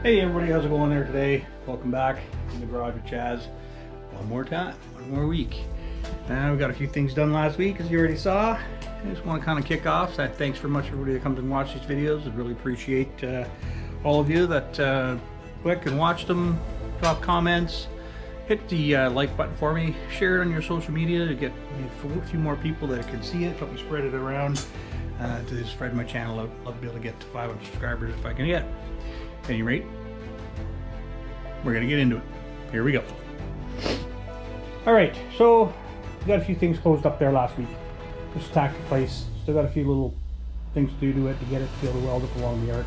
Hey everybody, how's it going there today? Welcome back in the garage with Chaz. One more time, one more week. Now we got a few things done last week, as you already saw. I just want to kind of kick off. So thanks very much everybody that comes and watch these videos. I really appreciate all of you that click and watch them, drop comments, hit the like button for me, share it on your social media to get a few more people that can see it, help me spread it around to spread my channel out. Love to be able to get to 500 subscribers if I can get. At any rate, we're gonna get into it. Here we go. All right, so we got a few things closed up there last week. Just tacked the place. Still got a few little things to do to it to get it to be able to weld up along the arch,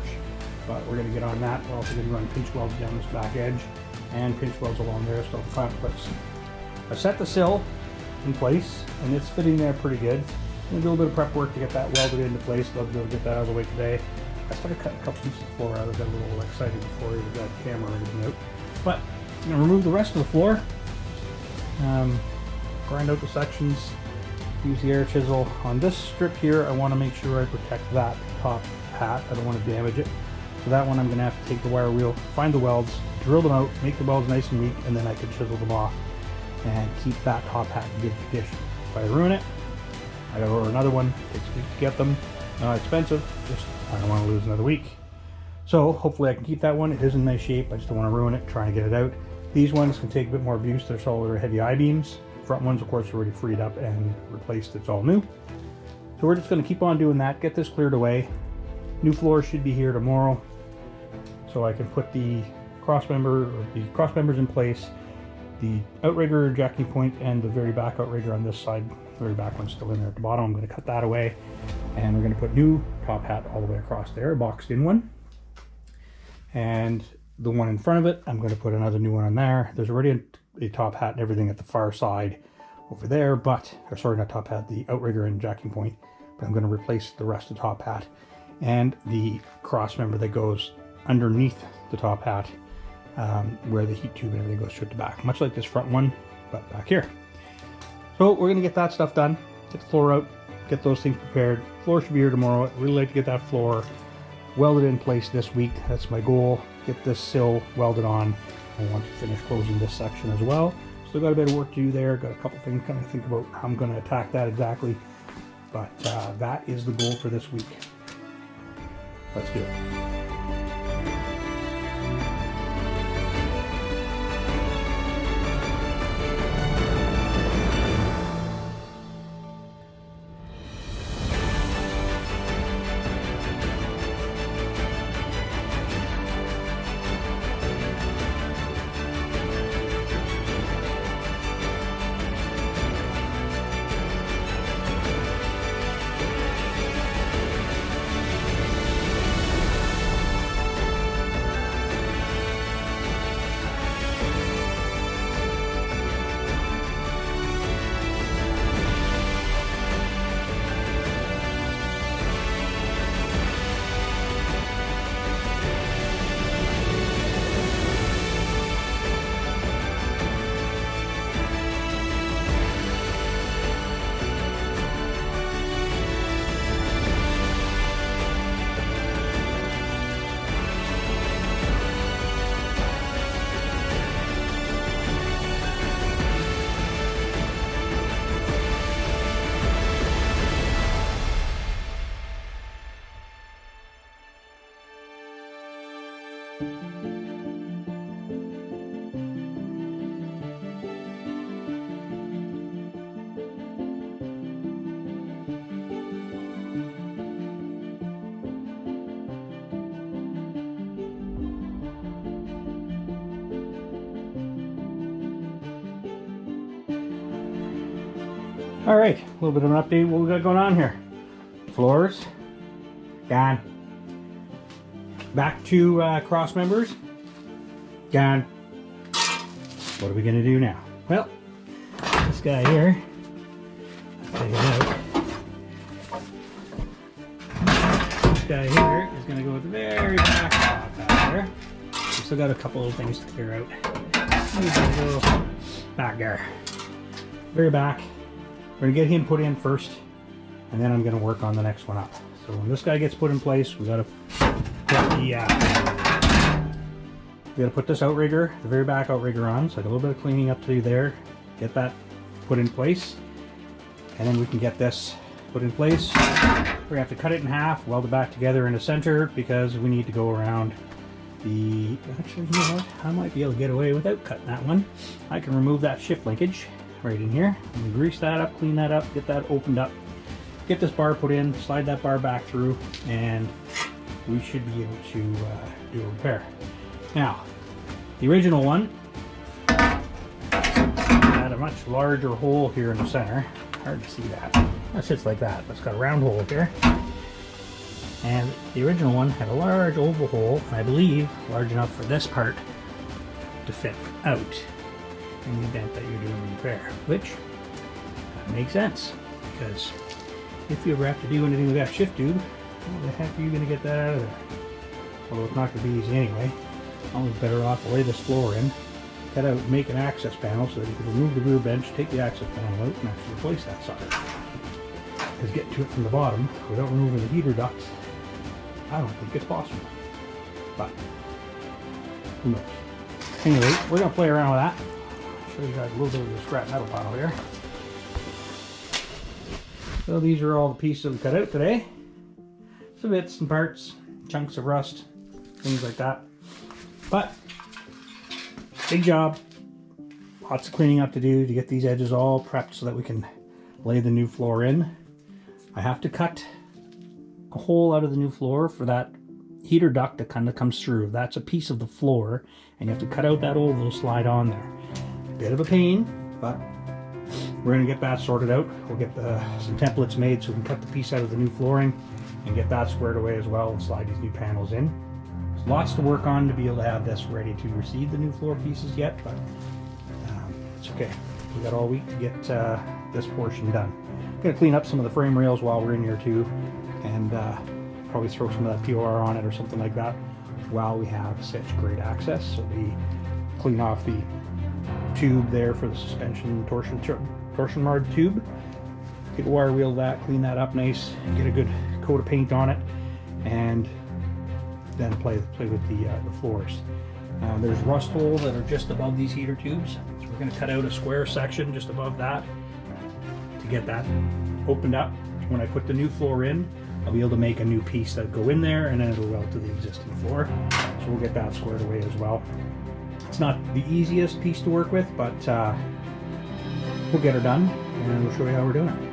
but we're gonna get on that. We're also gonna run pinch welds down this back edge and pinch welds along there, so the front clips. I set the sill in place and it's fitting there pretty good. I'm gonna do a little bit of prep work to get that welded into place. Love to be able to get that out of the way today. I started cutting a couple pieces of floor out. I got a little excited before I got the camera or anything out. But I'm going to remove the rest of the floor. Grind out the sections. Use the air chisel. On this strip here, I want to make sure I protect that top hat. I don't want to damage it. So that one I'm going to have to take the wire wheel, find the welds, drill them out, make the welds nice and weak, and then I can chisel them off and keep that top hat in good condition. If I ruin it, I got to order another one. It takes a week to get them. Not expensive, just I don't want to lose another week. So hopefully I can keep that one. It is in nice shape. I just don't want to ruin it, trying to get it out. These ones can take a bit more abuse. They're solid heavy I-beams. Front ones, of course, are already freed up and replaced. It's all new. So we're just going to keep on doing that, get this cleared away. New floor should be here tomorrow. So I can put the cross members in place. The outrigger jacking point and the very back outrigger on this side, the very back one's still in there at the bottom. I'm going to cut that away and we're going to put new top hat all the way across there, a boxed in one. And the one in front of it, I'm going to put another new one on there. There's already a top hat and everything at the far side over there, but, or sorry, not top hat, the outrigger and jacking point, but I'm going to replace the rest of the top hat and the cross member that goes underneath the top hat, where the heat tube and everything goes straight to back, much like this front one, but back here. So we're going to get that stuff done, get the floor out, get those things prepared. Floor should be here tomorrow. I'd really like to get that floor welded in place this week. That's my goal. Get this sill welded on. I want to finish closing this section as well. Still got a bit of work to do there. Got a couple things kind of think about how I'm going to attack that exactly. But that is the goal for this week. Let's do it. All right, a little bit of an update. What we got going on here? Floors, gone. Back to cross members, gone. What are we gonna do now? Well, this guy here, I'll take it out. This guy here is gonna go at the very back there. We still got a couple of things to clear out. He's gonna go back there, very back. We're gonna get him put in first, and then I'm gonna work on the next one up. So when this guy gets put in place, we gotta put the we got to put this outrigger, the very back outrigger on, so like a little bit of cleaning up to do there, get that put in place, and then we can get this put in place. We're going to have to cut it in half, weld it back together in the center, because we need to go around the, actually, you know what, I might be able to get away without cutting that one. I can remove that shift linkage right in here, and grease that up, clean that up, get that opened up, get this bar put in, slide that bar back through, and we should be able to do a repair. Now, the original one had a much larger hole here in the center. Hard to see that. That sits like that. It's got a round hole here. And the original one had a large oval hole, and I believe large enough for this part to fit out in the event that you're doing a repair, which makes sense, because if you ever have to do anything with that shift tube, how the heck are you going to get that out of there? Although it's not going to be easy anyway. I'm better off to lay this floor in, cut out, make an access panel so that you can remove the rear bench, take the access panel out, and actually replace that sucker. Because getting to it from the bottom without removing the heater ducts, I don't think it's possible. But who knows? Anyway, we're going to play around with that. I'll show you guys a little bit of the scrap metal pile here. So these are all the pieces we cut out today. Some bits and parts, chunks of rust, things like that. But big job, lots of cleaning up to do to get these edges all prepped so that we can lay the new floor in. I have to cut a hole out of the new floor for that heater duct that kind of comes through. That's a piece of the floor, and you have to cut out that oval to slide on there. Bit of a pain, but we're going to get that sorted out. We'll get some templates made so we can cut the piece out of the new flooring and get that squared away as well and slide these new panels in. There's lots to work on to be able to have this ready to receive the new floor pieces yet, but it's okay. We got all week to get this portion done. I'm going to clean up some of the frame rails while we're in here too, and probably throw some of that POR on it or something like that while we have such great access. So we clean off the tube there for the suspension torsion rod tube. Take a wire wheel of that, clean that up nice, get a good coat of paint on it, and then play with the floors. There's rust holes that are just above these heater tubes, so we're going to cut out a square section just above that to get that opened up. When I put the new floor in, I'll be able to make a new piece that will go in there, and then it'll weld to the existing floor. So we'll get that squared away as well. It's not the easiest piece to work with, but we'll get her done, and we'll show you how we're doing it.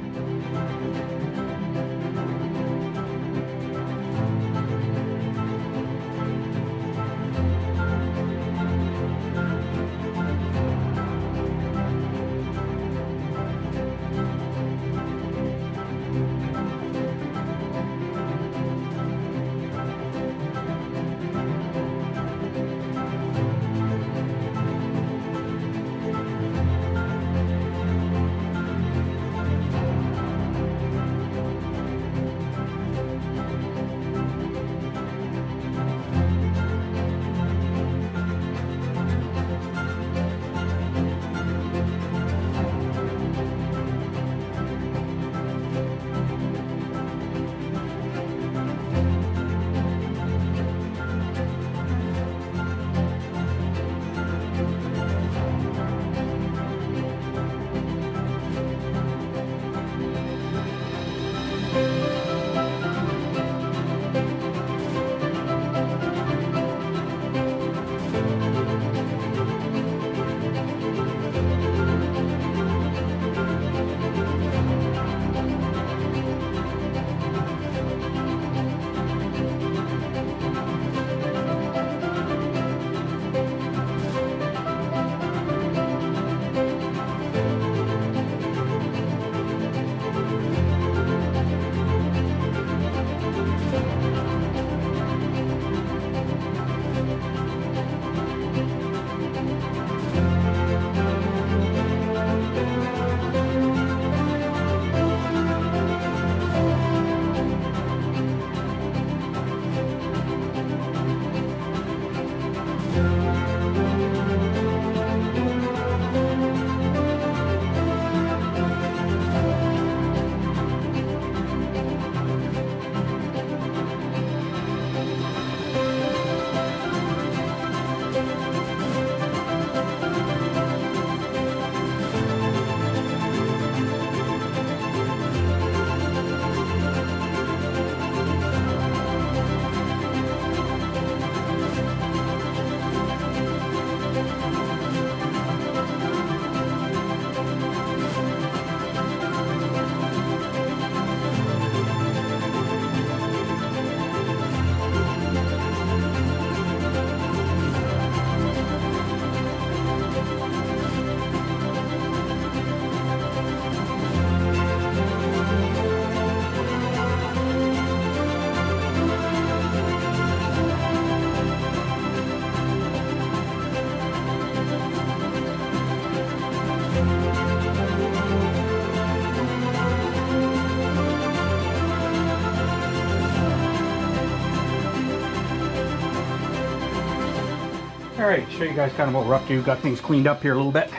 All right, show you guys kind of what we're up to. Got things cleaned up here a little bit,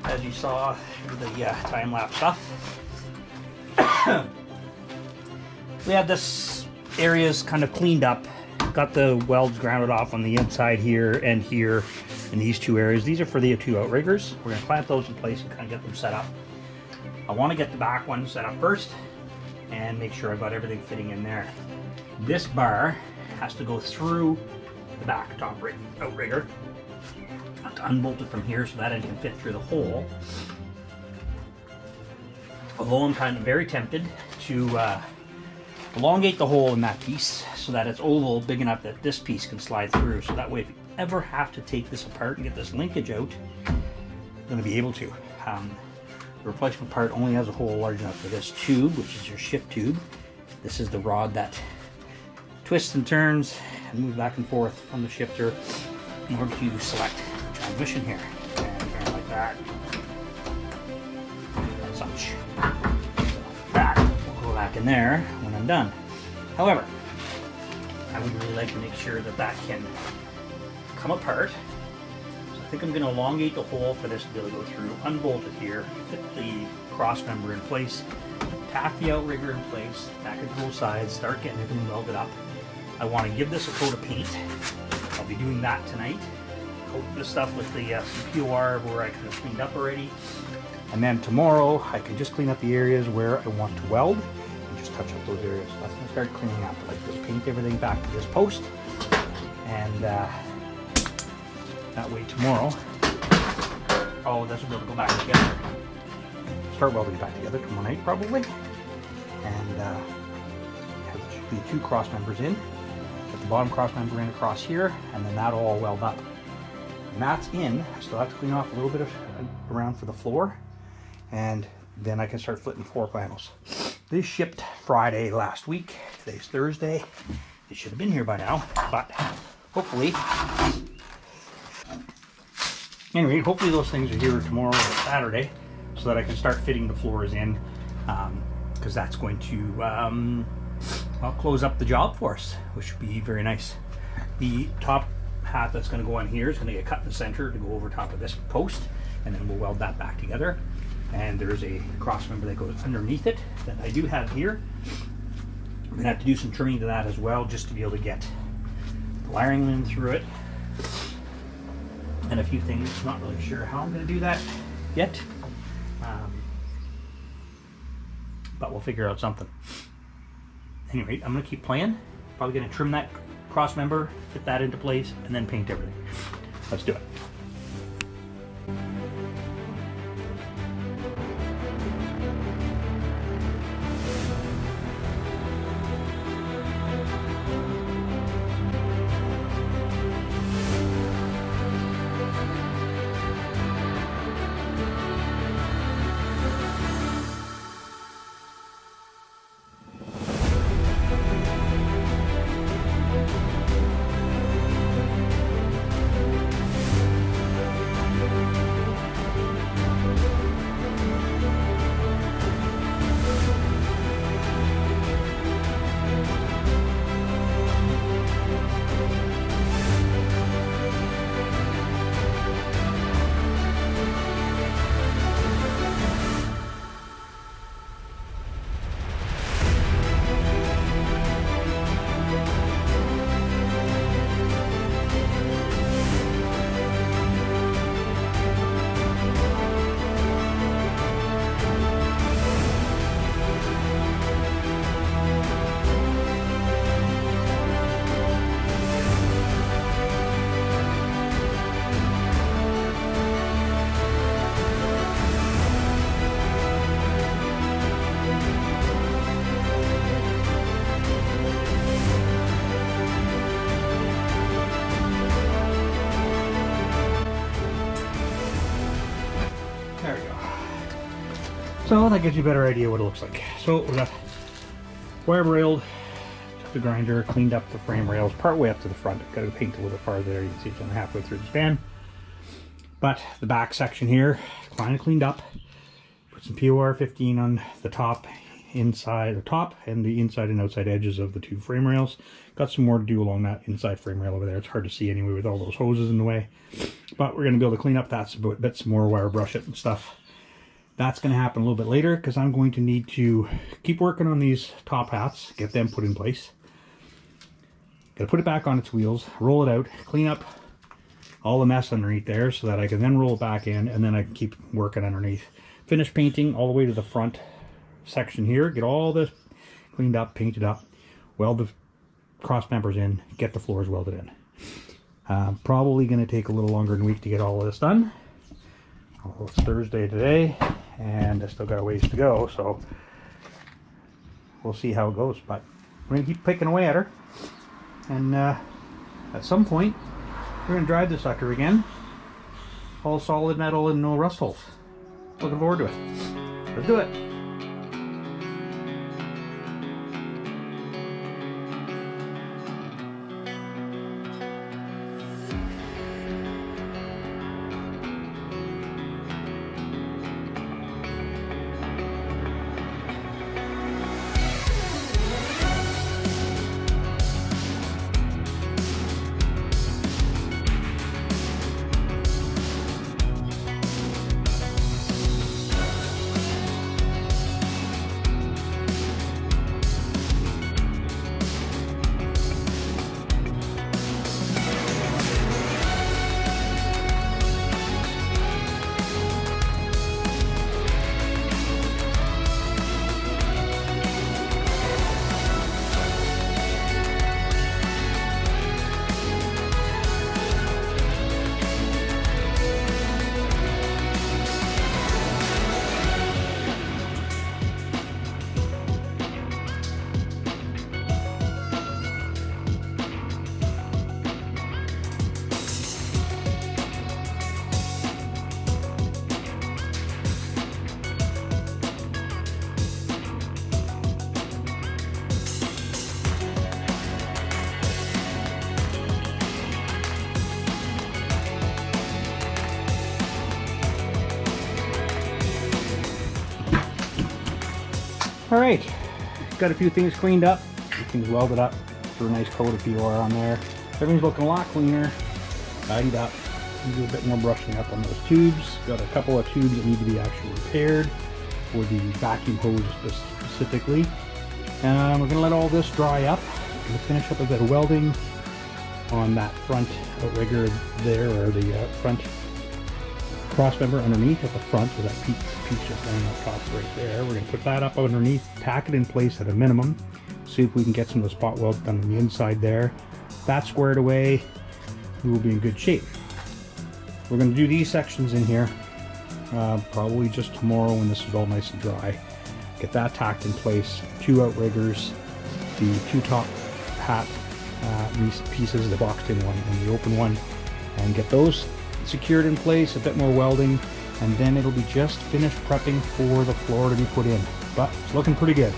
as you saw the time-lapse stuff. We have this areas kind of cleaned up. Got the welds grounded off on the inside here and here in these two areas. These are for the two outriggers. We're going to clamp those in place and kind of get them set up. I want to get the back one set up first and make sure I've got everything fitting in there. This bar has to go through the back top outrigger. I have to unbolt it from here so that it can fit through the hole. Although I'm kind of very tempted to elongate the hole in that piece so that it's oval, big enough that this piece can slide through. So that way, if you ever have to take this apart and get this linkage out, I'm going to be able to. The replacement part only has a hole large enough for this tube, which is your shift tube. This is the rod that twists and turns and moves back and forth from the shifter in order to select transmission here. And turn like that. And such. That will go back in there when I'm done. However, I would really like to make sure that that can come apart. So I think I'm going to elongate the hole for this to be able to go through, unbolt it here, fit the cross member in place, tack the outrigger in place, tack it to both sides, start getting everything welded up. I want to give this a coat of paint. I'll be doing that tonight. Coat this stuff with the POR where I kind of cleaned up already. And then tomorrow I can just clean up the areas where I want to weld and just touch up those areas. So that's going to start cleaning up. Like just paint everything back to this post. And that way tomorrow, this will be able to go back together. Start welding it back together tomorrow night probably. And have the two cross members in. Get the bottom cross member in across here, and then that'll all weld up. And that's in. I still have to clean off a little bit of around for the floor, and then I can start fitting floor panels. This shipped Friday last week. Today's Thursday. It should have been here by now, but hopefully. Anyway, hopefully those things are here tomorrow or Saturday, so that I can start fitting the floors in, because that's going to close up the job for us, which would be very nice. The top hat that's going to go on here is going to get cut in the center to go over top of this post, and then we'll weld that back together. And there's a cross member that goes underneath it that I do have here. I'm going to have to do some trimming to that as well, just to be able to get the wiring in through it and a few things. Not really sure how I'm going to do that yet, but we'll figure out something. Anyway, I'm going to keep playing. Probably going to trim that cross member, fit that into place, and then paint everything. Let's do it. So that gives you a better idea what it looks like. So we got wire railed, took the grinder, cleaned up the frame rails part way up to the front. Got to paint a little bit farther there. You can see it's only halfway through the span. But the back section here, kind of cleaned up. Put some POR 15 on the top inside the top and the inside and outside edges of the two frame rails. Got some more to do along that inside frame rail over there. It's hard to see anyway with all those hoses in the way, but we're going to be able to clean up that a bit some more, wire brush it and stuff. That's going to happen a little bit later because I'm going to need to keep working on these top hats, get them put in place. Got to put it back on its wheels, roll it out, clean up all the mess underneath there so that I can then roll it back in, and then I can keep working underneath. Finish painting all the way to the front section here, get all this cleaned up, painted up, weld the cross members in, get the floors welded in. Probably going to take a little longer than a week to get all of this done. Well, it's Thursday today, and I still got a ways to go, so we'll see how it goes. But we're going to keep picking away at her, and at some point we're going to drive this sucker again, all solid metal and no rust holes. Looking forward to it. Let's do it. All right, got a few things cleaned up, things welded up, threw a nice coat of POR on there. Everything's looking a lot cleaner, tidied up. Do a bit more brushing up on those tubes. Got a couple of tubes that need to be actually repaired for the vacuum hose specifically. We're going to let all this dry up. We're going to finish up a bit of welding on that front outrigger there, or the front cross member underneath at the front, so that piece just laying up top right there. We're going to put that up underneath, tack it in place at a minimum, see if we can get some of the spot welds done on the inside there. That squared away, we will be in good shape. We're going to do these sections in here probably just tomorrow when this is all nice and dry. Get that tacked in place, 2 outriggers, the 2 top hat pieces, the boxed in one and the open one, and get those secured in place, a bit more welding, and then it'll be just finished prepping for the floor to be put in. But it's looking pretty good.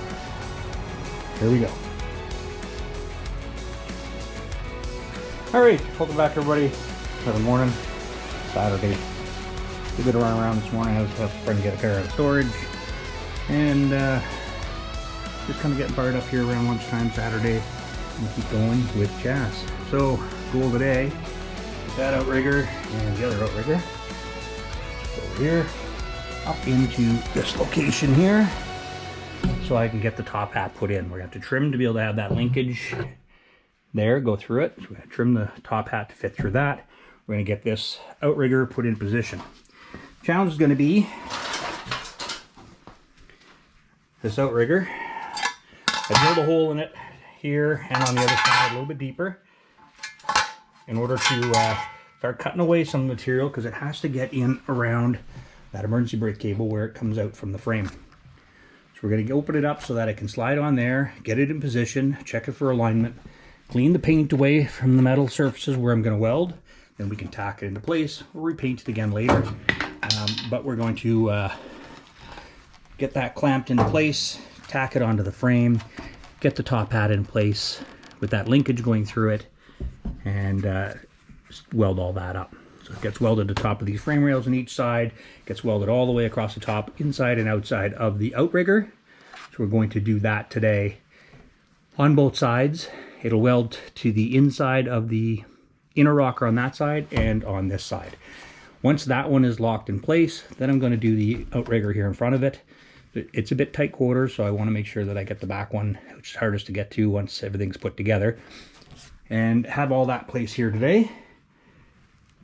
Here we go. Alright, welcome back everybody. Good morning. Saturday. Did a bit of run around this morning. I was trying to get a car out of storage, and just kind of getting fired up here around lunchtime Saturday and keep going with Jazz. So, goal today, that outrigger and the other outrigger over here up into this location here so I can get the top hat put in. We're going to have to trim to be able to have that linkage there go through it. So we're going to trim the top hat to fit through that. We're going to get this outrigger put in position. Challenge is going to be this outrigger. I drilled a hole in it here and on the other side a little bit deeper in order to start cutting away some material, because it has to get in around that emergency brake cable where it comes out from the frame. So we're going to open it up so that I can slide on there, get it in position, check it for alignment, clean the paint away from the metal surfaces where I'm going to weld, then we can tack it into place. We'll repaint it again later, but we're going to get that clamped into place, tack it onto the frame, get the top hat in place with that linkage going through it, and weld all that up. So it gets welded to the top of these frame rails on each side, gets welded all the way across the top, inside and outside of the outrigger. So So we're going to do that today on both sides. It'll weld to the inside of the inner rocker on that side and on this side. Once that one is locked in place, then I'm going to do the outrigger here in front of it. It's a bit tight quarters, so I want to make sure that I get the back one, which is hardest to get to once everything's put together. And have all that place here today.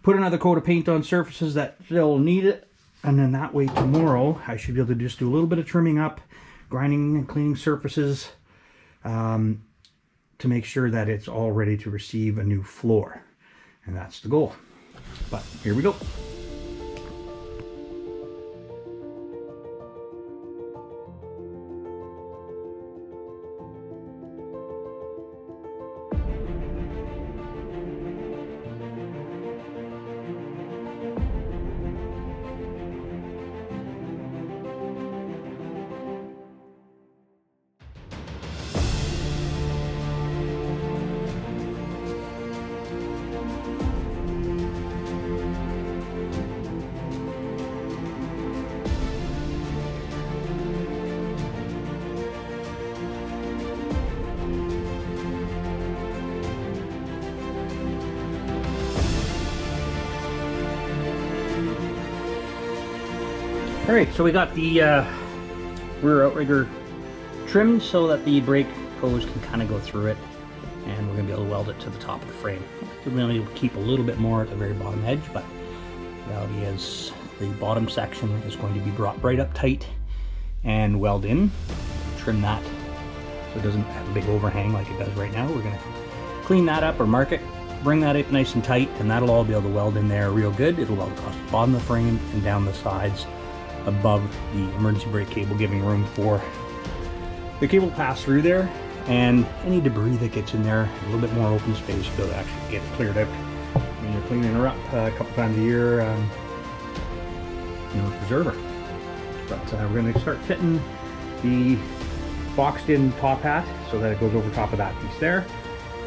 Put another coat of paint on surfaces that still need it, and then that way tomorrow I should be able to just do a little bit of trimming up, grinding and cleaning surfaces to make sure that it's all ready to receive a new floor. And that's the goal. But here we go. Alright, so we got the rear outrigger trimmed so that the brake hose can kind of go through it, and we're going to be able to weld it to the top of the frame. We're going to keep a little bit more at the very bottom edge, but the reality is the bottom section is going to be brought right up tight and weld in. Trim that so it doesn't have a big overhang like it does right now. We're going to clean that up or mark it, bring that up nice and tight, and that'll all be able to weld in there real good. It'll weld across the bottom of the frame and down the sides above the emergency brake cable, giving room for the cable to pass through there, and any debris that gets in there, a little bit more open space to be able to actually get it cleared out when you're cleaning her up a couple times a year, preserve her. But we're going to start fitting the boxed in top hat so that it goes over top of that piece there,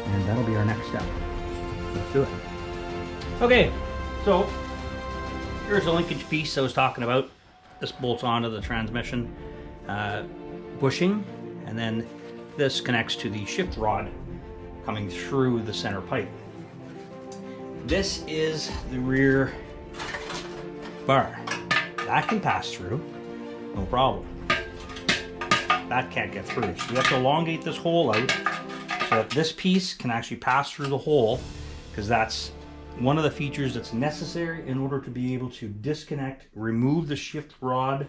and that'll be our next step. Let's do it. Okay, so here's the linkage piece I was talking about. This bolts onto the transmission bushing, and then this connects to the shift rod coming through the center pipe. This is the rear bar. That can pass through, no problem. That can't get through. So we have to elongate this hole out so that this piece can actually pass through the hole, because that's one of the features that's necessary in order to be able to disconnect, remove the shift rod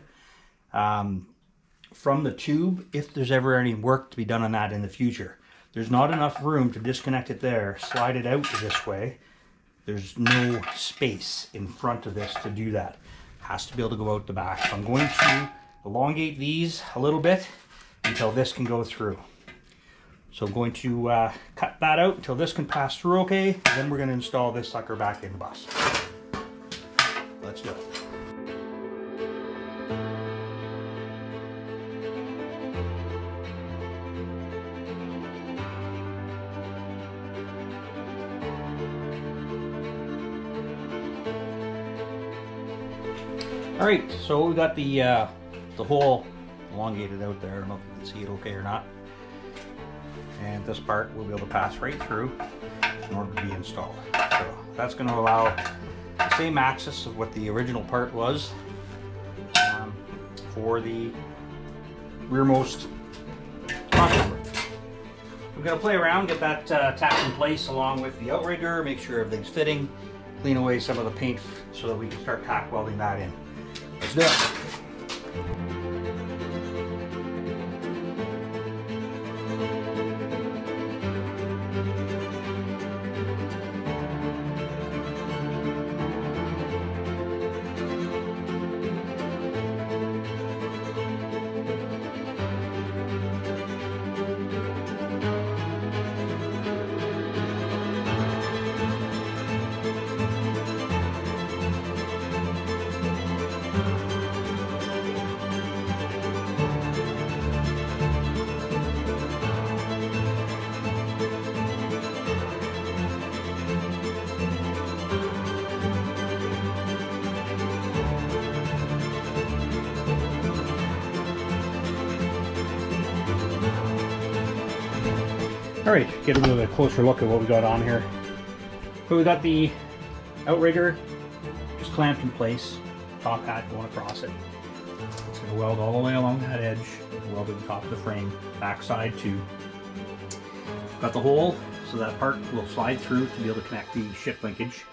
from the tube if there's ever any work to be done on that in the future. There's not enough room to disconnect it there, slide it out this way. There's no space in front of this to do that. It has to be able to go out the back. So I'm going to elongate these a little bit until this can go through. So I'm going to cut that out until this can pass through okay. Then we're going to install this sucker back in the bus. Let's do it. All right, so we got the hole elongated out there. I don't know if you can see it okay or not. And this part will be able to pass right through in order to be installed. So that's going to allow the same axis of what the original part was for the rearmost crossmember. We're going to play around, get that tacked in place along with the outrigger, make sure everything's fitting, clean away some of the paint so that we can start tack welding that in. Let's do it. get a little bit closer look at what we got on here. So we got the outrigger just clamped in place, top hat going across it. It's going to weld all the way along that edge, weld at the top of the frame, back side too. Got the hole so that part will slide through to be able to connect the shift linkage.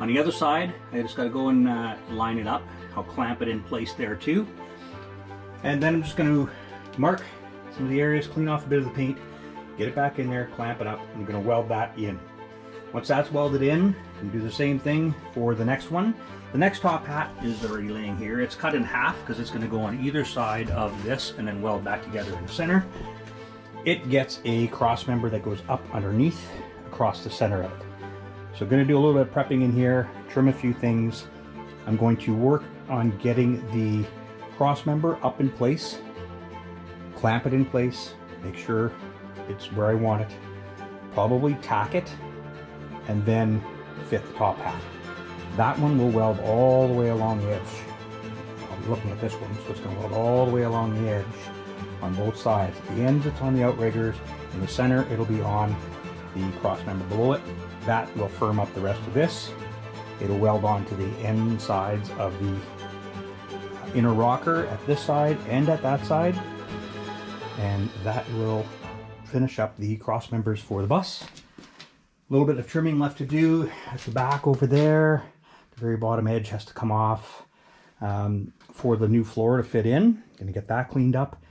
On the other side, I just got to go and line it up. I'll clamp it in place there too. And then I'm just going to mark some of the areas, clean off a bit of the paint, get it back in there, clamp it up, and I'm going to weld that in. Once that's welded in, you do the same thing for the next one. The next top hat is already laying here. It's cut in half because it's going to go on either side of this and then weld back together in the center. It gets a cross member that goes up underneath across the center of it. So I'm going to do a little bit of prepping in here, trim a few things. I'm going to work on getting the cross member up in place, clamp it in place, make sure it's where I want it, probably tack it, and then fit the top hat. That one will weld all the way along the edge. I'll be looking at this one, so it's going to weld all the way along the edge on both sides. At the ends it's on the outriggers, in the center it'll be on the cross member below it. That will firm up the rest of this. It'll weld onto the end sides of the inner rocker at this side and at that side, and that will finish up the cross members for the bus. A little bit of trimming left to do at the back over there. The very bottom edge has to come off for the new floor to fit in. Gonna get that cleaned up.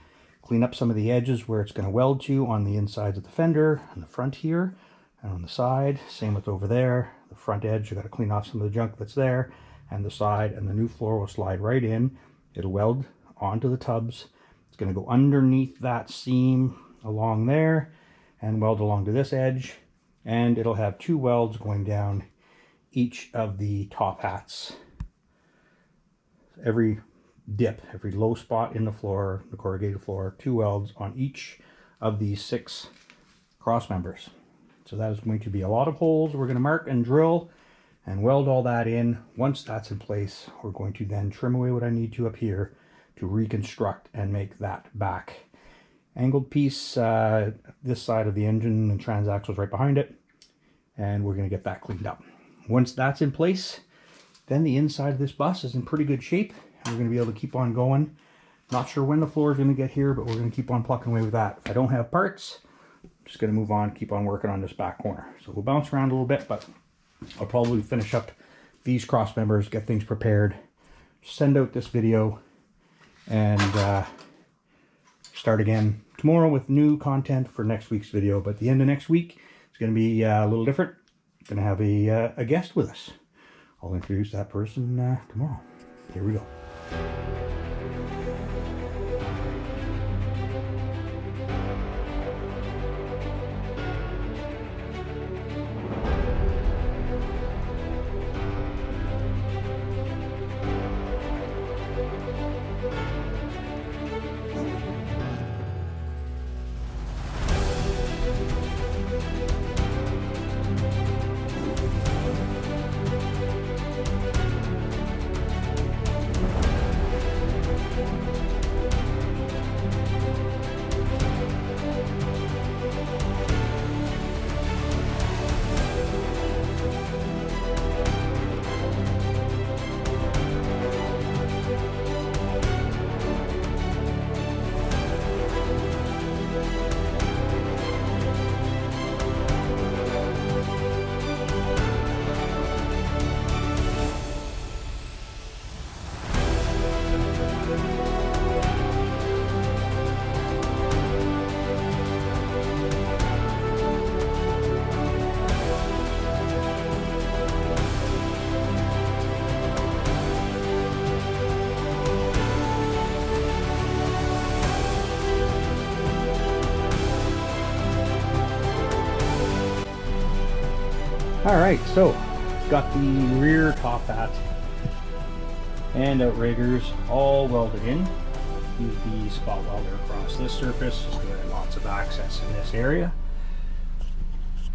Clean up some of the edges where it's gonna weld to on the insides of the fender, on the front here, and on the side. Same with over there. The front edge, you gotta clean off some of the junk that's there, and the side, and the new floor will slide right in. It'll weld onto the tubs. It's gonna go underneath that seam along there and weld along to this edge. And it'll have two welds going down each of the top hats. Every dip, every low spot in the floor, the corrugated floor, two welds on each of these 6 cross members. So that is going to be a lot of holes we're going to mark and drill and weld all that in. Once that's in place, we're going to then trim away what I need to up here to reconstruct and make that back angled piece this side of the engine and transaxles right behind it, and we're going to get that cleaned up. Once that's in place, then the inside of this bus is in pretty good shape, and we're going to be able to keep on going. Not sure when the floor is going to get here, but we're going to keep on plucking away with that. If I don't have parts, I'm just going to move on, keep on working on this back corner. So we'll bounce around a little bit, but I'll probably finish up these cross members, get things prepared, send out this video, and start again tomorrow with new content for next week's video. But at the end of next week, it's going to be a little different. Going to have a guest with us. I'll introduce that person tomorrow. Here we go. Alright, so got the rear top hat and outriggers all welded in. Use the spot welder across this surface just to get lots of access in this area.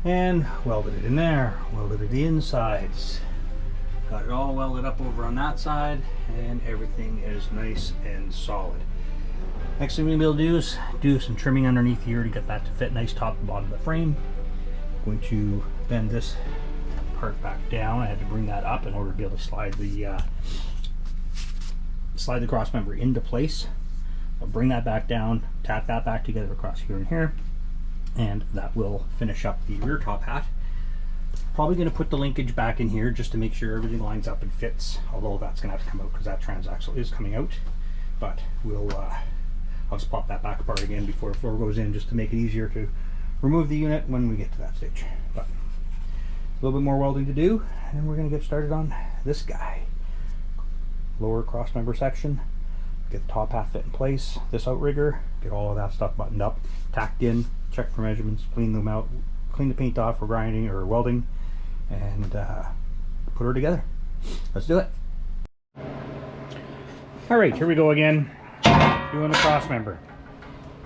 And welded it in there, welded it the insides. Got it all welded up over on that side, and everything is nice and solid. Next thing we're going to be able to do is do some trimming underneath here to get that to fit nice top and bottom of the frame. I'm going to bend this part back down. I had to bring that up in order to be able to slide the cross member into place. I'll bring that back down, tack that back together across here and here, and that will finish up the rear top hat. Probably going to put the linkage back in here just to make sure everything lines up and fits, although that's going to have to come out because that transaxle is coming out. But I'll just pop that back apart again before the floor goes in, just to make it easier to remove the unit when we get to that stage. But a little bit more welding to do, and then we're going to get started on this guy. Lower cross member section, get the top half fit in place, this outrigger, get all of that stuff buttoned up, tacked in, check for measurements, clean them out, clean the paint off for grinding or welding, and put her together. Let's do it. Alright, here we go again, doing the cross member.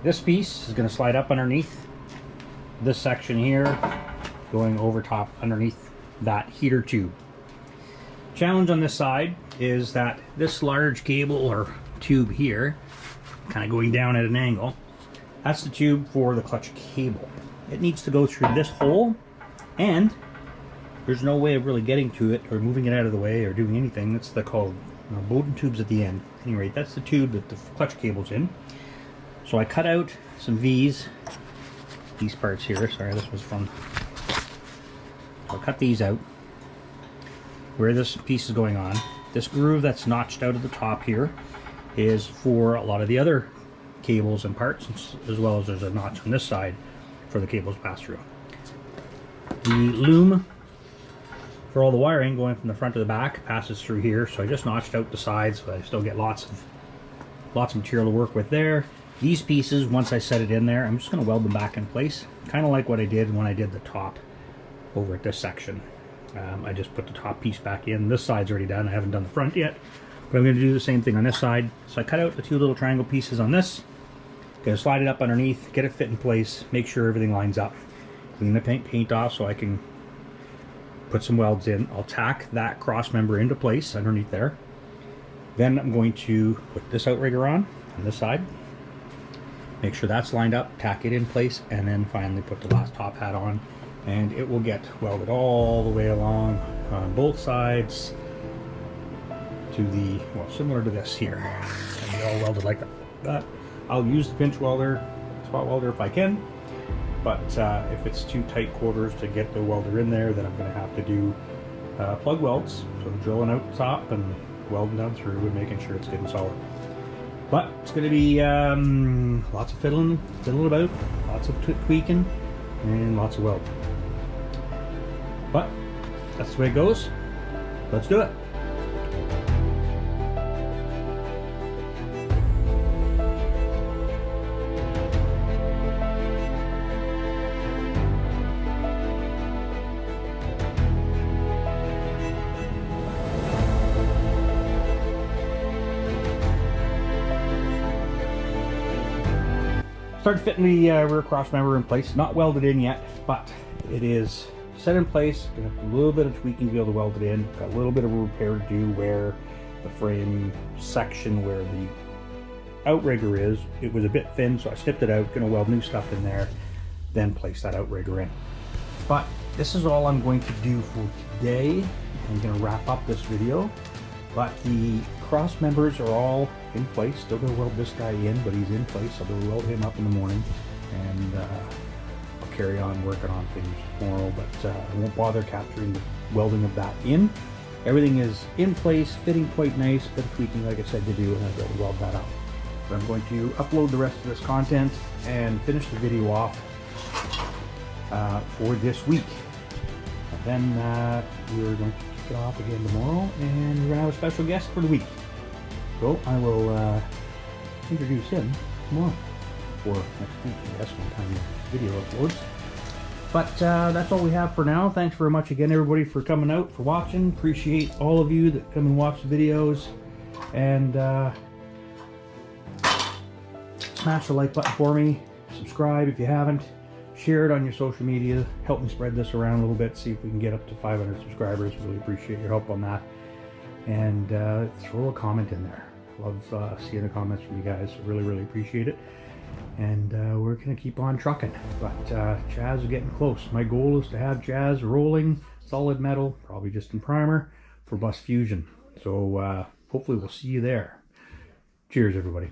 This piece is going to slide up underneath this section here, going over top underneath that heater tube. Challenge on this side is that this large cable or tube here, kind of going down at an angle, that's the tube for the clutch cable. It needs to go through this hole, and there's no way of really getting to it or moving it out of the way or doing anything. That's called Bowden tubes at the end. At any rate, that's the tube that the clutch cable's in. So I cut out some V's, these parts here. Sorry, this was from. I'll cut these out where this piece is going on. This groove that's notched out of the top here is for a lot of the other cables and parts, as well as there's a notch on this side for the cables pass through. The loom for all the wiring going from the front to the back passes through here, so I just notched out the sides, but I still get lots of material to work with there. These pieces, once I set it in there, I'm just going to weld them back in place, kind of like what I did when I did the top over at this section. I just put the top piece back in. This side's already done. I haven't done the front yet, but I'm going to do the same thing on this side. So I cut out the two little triangle pieces on this, going to slide it up underneath, get it fit in place, make sure everything lines up, clean the paint off so I can put some welds in. I'll tack that cross member into place underneath there. Then I'm going to put this outrigger on this side, make sure that's lined up, tack it in place, and then finally put the last top hat on, and it will get welded all the way along on both sides to the, well, similar to this here, and be all welded like that. I'll use the pinch welder, spot welder if I can, but if it's too tight quarters to get the welder in there, then I'm going to have to do plug welds, so drilling out the top and welding down through and making sure it's getting solid. But it's going to be lots of fiddling about, lots of tweaking, and lots of welding. But that's the way it goes. Let's do it. Started fitting the rear cross member in place. Not welded in yet, but it is set in place. Gonna have a little bit of tweaking to be able to weld it in. Got a little bit of a repair to do where the frame section where the outrigger is, it was a bit thin, so I snipped it out. Gonna weld new stuff in there, then place that outrigger in. But this is all I'm going to do for today. I'm gonna wrap up this video. But the cross members are all in place. Still gonna weld this guy in, but he's in place. I'll go weld him up in the morning, and I'll carry on working on things tomorrow, but I won't bother capturing the welding of that in. Everything is in place, fitting quite nice, bit of tweaking like I said to do, and I'll be able to weld that out. But I'm going to upload the rest of this content and finish the video off for this week. And then we're going to kick it off again tomorrow, and we're going to have a special guest for the week. So I will introduce him tomorrow, or next week, I guess, one time the video uploads. But that's all we have for now. Thanks very much again, everybody, for coming out, for watching. Appreciate all of you that come and watch the videos. And smash the like button for me. Subscribe if you haven't. Share it on your social media. Help me spread this around a little bit. See if we can get up to 500 subscribers. Really appreciate your help on that. And throw a comment in there. Love seeing the comments from you guys. Really appreciate it. And we're going to keep on trucking. But Chaz is getting close. My goal is to have Chaz rolling solid metal, probably just in primer, for bus fusion. So hopefully we'll see you there. Cheers, everybody.